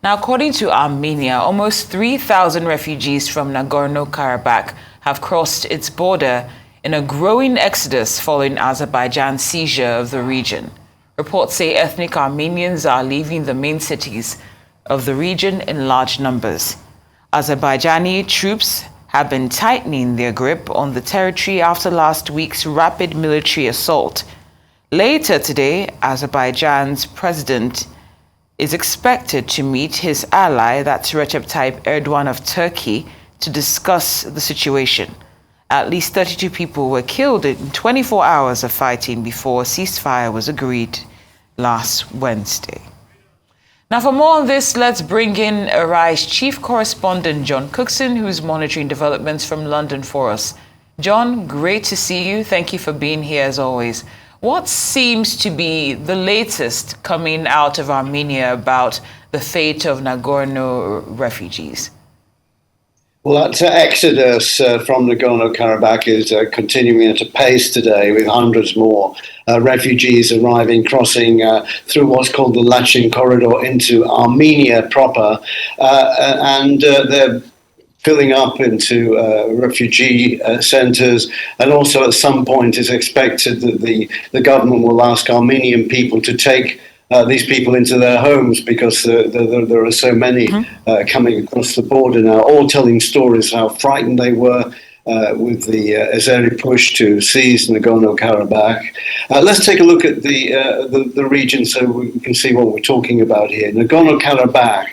Now, according to Armenia, almost 3,000 refugees from Nagorno-Karabakh have crossed its border in a growing exodus following Azerbaijan's seizure of the region. Reports say ethnic Armenians are leaving the main cities of the region in large numbers. Azerbaijani troops have been tightening their grip on the territory after last week's rapid military assault. Later today, Azerbaijan's president is expected to meet his ally, that's Recep Tayyip Erdogan of Turkey, to discuss the situation. At least 32 people were killed in 24 hours of fighting before a ceasefire was agreed last Wednesday. Now, for more on this, let's bring in Arise chief correspondent John Cookson, who's monitoring developments from London for us. John, great to see you. Thank you for being here as always. What seems to be the latest coming out of Armenia about the fate of Nagorno refugees? Well, that exodus from Nagorno-Karabakh is continuing at a pace today, with hundreds more refugees arriving, crossing through what's called the Lachin corridor into Armenia proper, and they're filling up into refugee centres, and also at some point it's expected that the government will ask Armenian people to take these people into their homes, because there are so many coming across the border now, all telling stories how frightened they were with the Azeri push to seize Nagorno-Karabakh. Let's take a look at the region so we can see what we're talking about here. Nagorno-Karabakh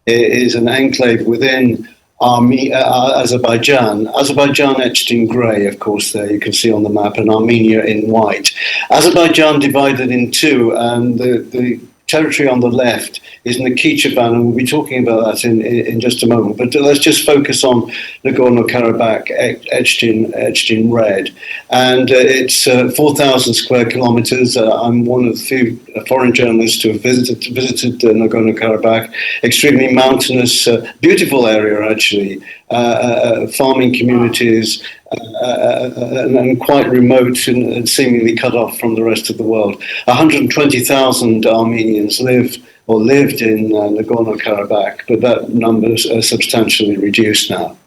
is an enclave within Azerbaijan. Azerbaijan etched in grey, of course, there you can see on the map, and Armenia in white. Azerbaijan divided in two, and the territory on the left is Nakhichevan, and we'll be talking about that in just a moment. But let's just focus on Nagorno-Karabakh, etched in red. And it's 4,000 square kilometers. I'm one of the few foreign journalists to have visited Nagorno-Karabakh. Extremely mountainous, beautiful area, actually. Farming communities, and quite remote and seemingly cut off from the rest of the world. 120,000 Armenians lived in Nagorno-Karabakh, but that number is substantially reduced now.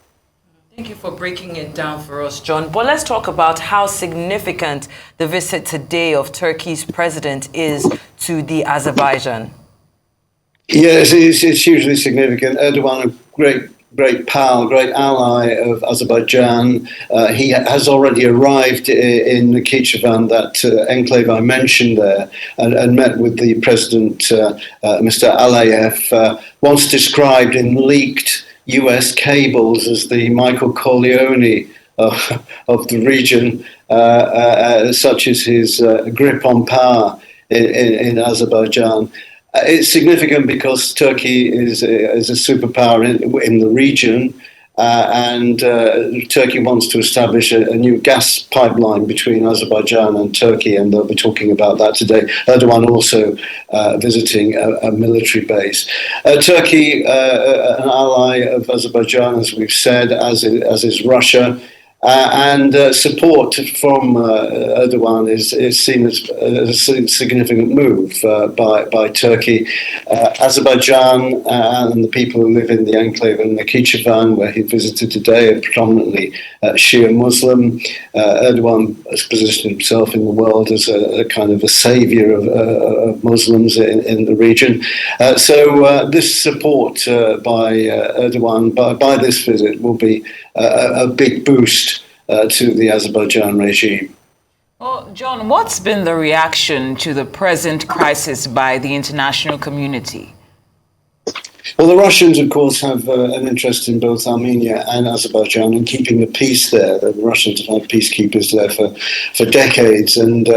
Thank you for breaking it down for us, John. But let's talk about how significant the visit today of Turkey's president is to the Azerbaijan. Yes, it's hugely significant. Erdogan, a great pal, great ally of Azerbaijan. He has already arrived in Nakhichevan, that enclave I mentioned there, and met with the president, Mr. Aliyev, once described in leaked US cables as the Michael Corleone of the region, such as his grip on power in Azerbaijan. It's significant because Turkey is a superpower in the region, and Turkey wants to establish a new gas pipeline between Azerbaijan and Turkey, and they'll be talking about that today. Erdogan also visiting a military base. Turkey, an ally of Azerbaijan, as we've said, as is Russia. And support from Erdogan is seen as a significant move by Turkey. Azerbaijan and the people who live in the enclave in Nakhichevan, where he visited today, are predominantly Shia Muslim. Erdogan has positioned himself in the world as a kind of a savior of Muslims in the region. So this support by Erdogan, by this visit, will be a big boost to the Azerbaijan regime. Well, John, what's been the reaction to the present crisis by the international community? Well, the Russians, of course, have an interest in both Armenia and Azerbaijan and keeping the peace there. The Russians have had peacekeepers there for decades. And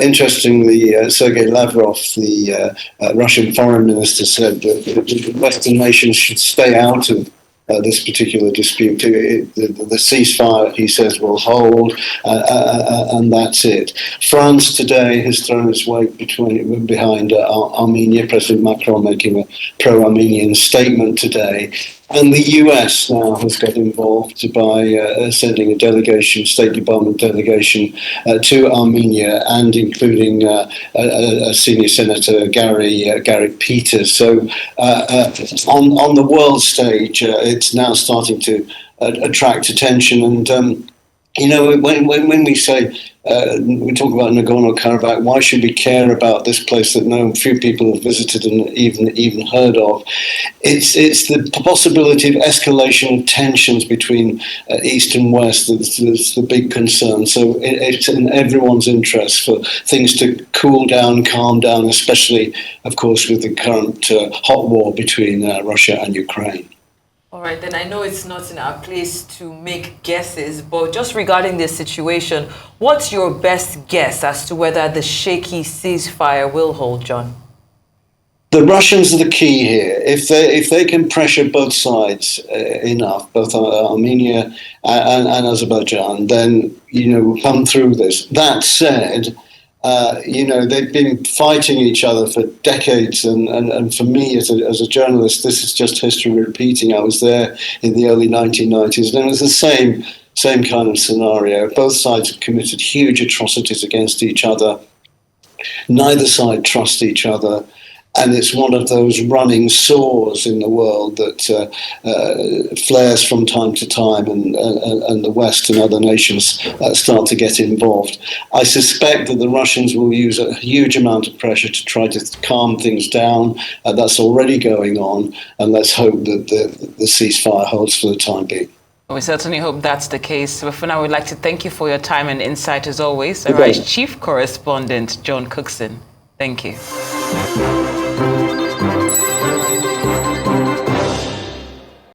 interestingly, Sergei Lavrov, the Russian foreign minister, said that the Western nations should stay out of this particular dispute. The ceasefire, he says, will hold, and that's it. France today has thrown its weight behind Armenia. President Macron making a pro-Armenian statement today. And the US now has got involved by sending a delegation, State Department delegation, to Armenia, and including a senior senator, Gary Peters. So on the world stage, it's now starting to attract attention. And when we say we talk about Nagorno-Karabakh, why should we care about this place that few people have visited and even heard of? It's the possibility of escalation of tensions between East and West that's the big concern. So it's in everyone's interest for things to cool down, calm down, especially, of course, with the current hot war between Russia and Ukraine. All right, then I know it's not in our place to make guesses, but just regarding this situation, what's your best guess as to whether the shaky ceasefire will hold, John? The Russians are the key here. If they can pressure both sides enough, both Armenia and Azerbaijan, then we'll come through this. That said, they've been fighting each other for decades, and for me as a journalist, this is just history repeating. I was there in the early 1990s, and it was the same kind of scenario. Both sides have committed huge atrocities against each other. Neither side trusts each other. And it's one of those running sores in the world that flares from time to time, and the West and other nations start to get involved. I suspect that the Russians will use a huge amount of pressure to try to calm things down. That's already going on, and let's hope that the ceasefire holds for the time being. We certainly hope that's the case. But for now, we'd like to thank you for your time and insight as always. Arise Chief Correspondent John Cookson. Thank you.